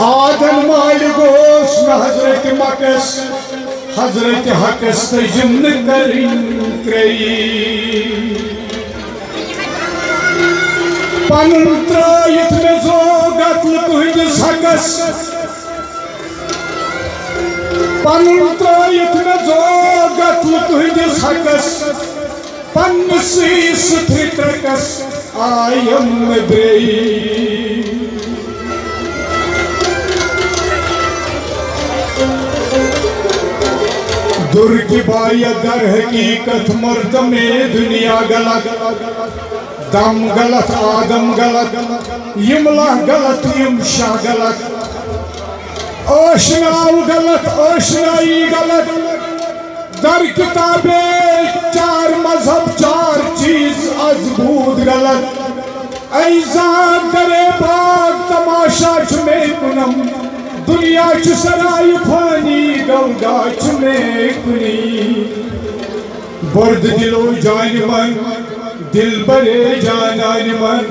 आदन माल गोस न हजरत मकस हजरत हकस तजुम करी पन त्रयित मे जोगत तुहदिस हकस पन त्रयित मे जोगत तुहदिस हकस पन्नसी सुथ्रित्रकस आयम ब्रेई दुर की बाई दर हकीकत मर्द में दुनिया गलत दम गलत आदम गलत यमला गलत यमशा गलत ओशनाव गलत ओशनाई गलत दर किताबे चार मजहब चार चीज अजबूत गलत ऐसा करे बाग तमाशा में कुनम दुनिया सराय फानी गौदा में कुनी बर्द दिलो जान मन दिल बरे जानान मन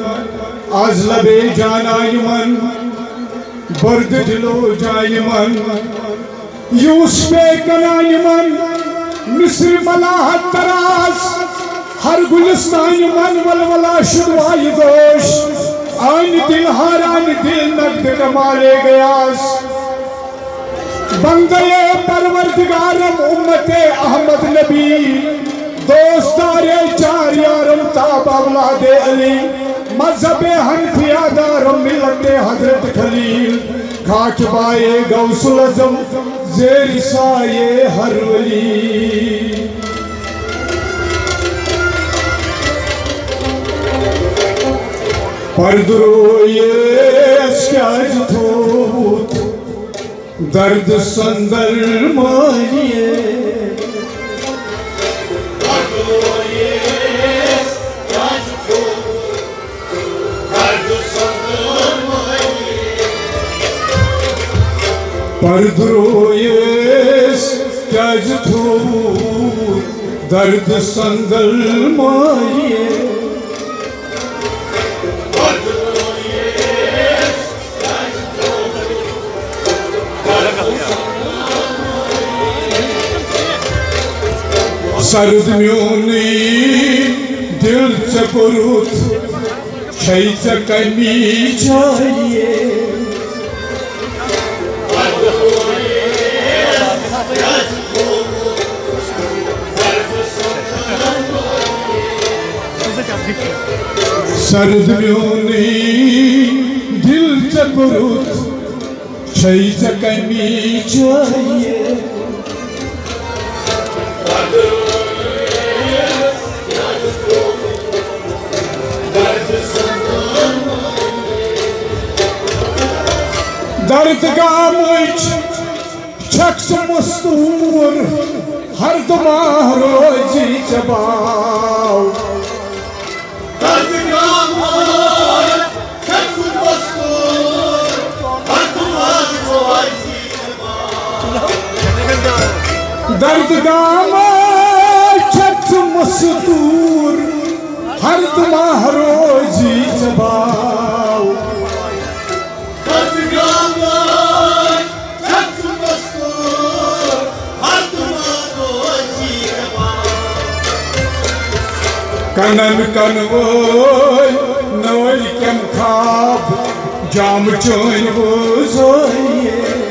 आज लबे जानान मन बर्द दिलो जान मन यूस पे कनान मन मिस्र मलाहत तरास हर गुलिस्तान मन वलवला शुरुआई दोष आन दिल हारान दिल नकद कमाले गयास बंदे परवरदिगारम उम्मते अहमद नबी दोस्तारे चार यारम ताब औलादे अली मजहबे हनफिया दारम मिलते हजरत खलील खाक बाए गौसुल आज़म ज़ेर साये हर वली परदरोयेस क्या थोत दर्द संदर मानिए परदरोयेस क्या थोत दर्द संदर मानिए सर्द म्योनी दिल चकुरुत छैच कमी चाहिए सर्द म्योनी दिल चकुरुत छैच कमी चाहिए दर्द का मुझ शख्स मस्तूर हर दुमाह रोजी जबाव दर्द का मुझ शख्स मस्तूर हर दुमाह रोजी जबाव दर्द का मुझ शख्स मस्तूर हर दुमाह रोजी जबाव कनन कनवोय नवल कम खाब जाम चोन वो जोइए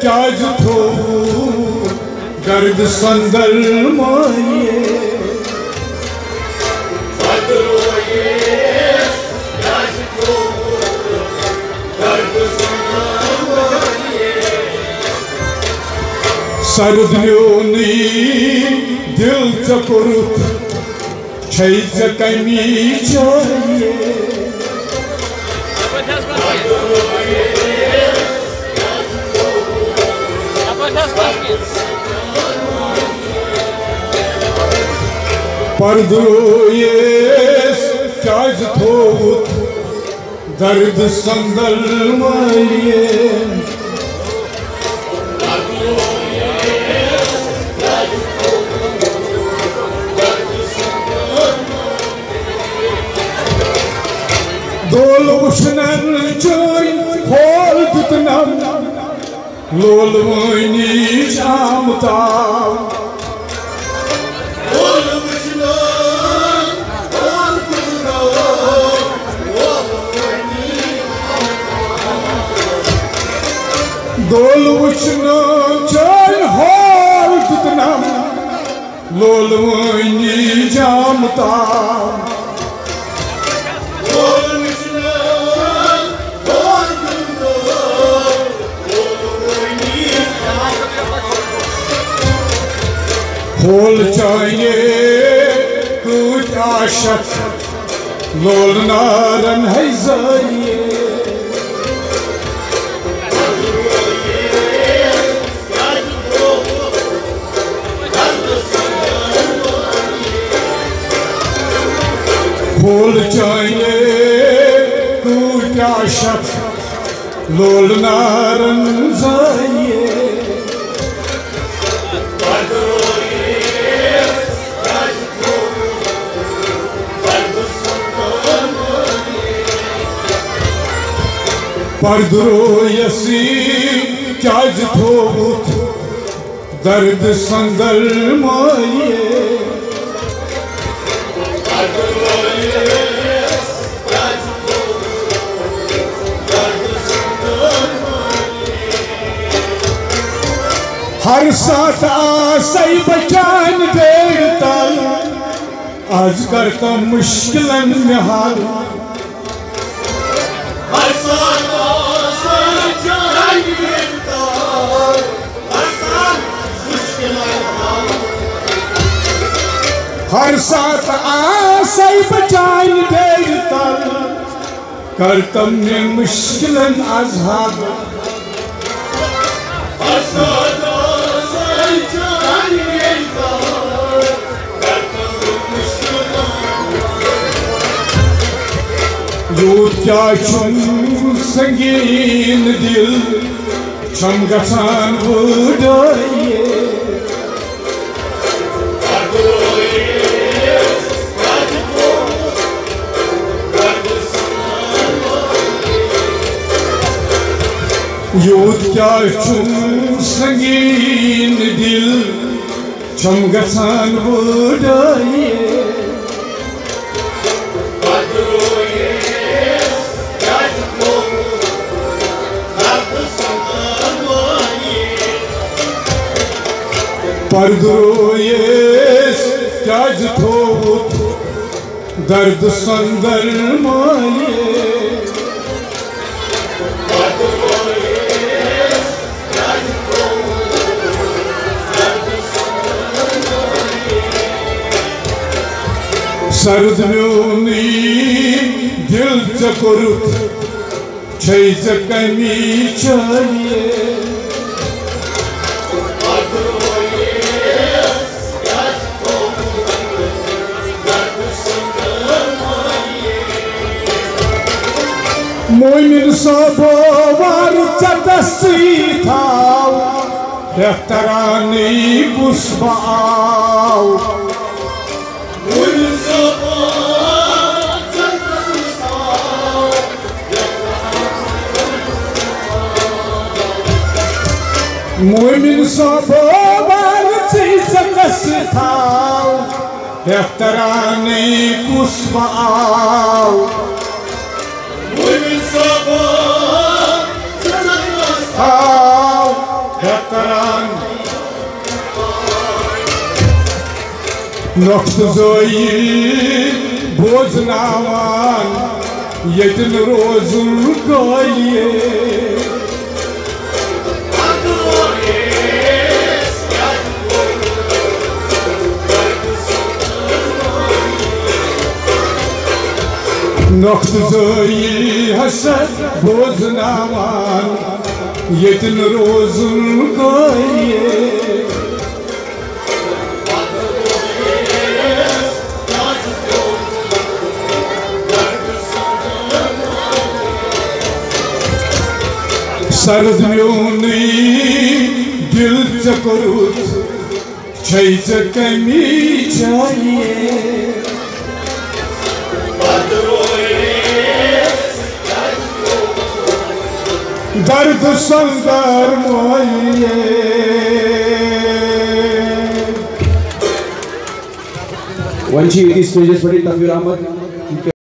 क्या थो गर्द संदल मानिए सर्द म्योनी दिल चकुरुत छैच कमी चाहिए परदरोयेस क्या थोत दर्द संदल मालिए छोटन चोई होल दुतनम लोलवनी शामता दोल उछनो चोई होल दुतनम लोलवनी जामता होल चाहिए कुछ आशक लोल नारन है जाइए होल चाहिए कुछ आशक लोल नारन जाइए पर्दरो यसी चाज थोबुत दर्द संदल माये हर साथ आसई बचान देता आज करता मुश्किलन में हाल हर साथ आसई बचान देता करतम ने मुश्किलन आज़ाद यूथ क्या छुम संगीन दिल छम गसान बुढ़ाइए यूथ क्या छुम संगीन दिल छम गसान बुढ़ाइए पर्दरोयेस त्याज थोबुत दर्द संदर माये सर्द म्यूनी दिल चकुरुत छैज कमी चाहिए मोमिन सबो वार चतसी थाव रहतरानी पुष्पाव मोमिन सबो चतसी थाव मोमिन सबो वार चतसी थाव रहतरानी पुष्पाव नख्त जोई बोझनावान यतन रोजुल गाये नख्त जोई हसन बोझनावान यतन रोजुल गाये सर्द म्यूनी दिल चकुरुत छैज कमी चाहिए दर्द संदर मोइए वंशी स्टेजेस पर तकबीर अहमद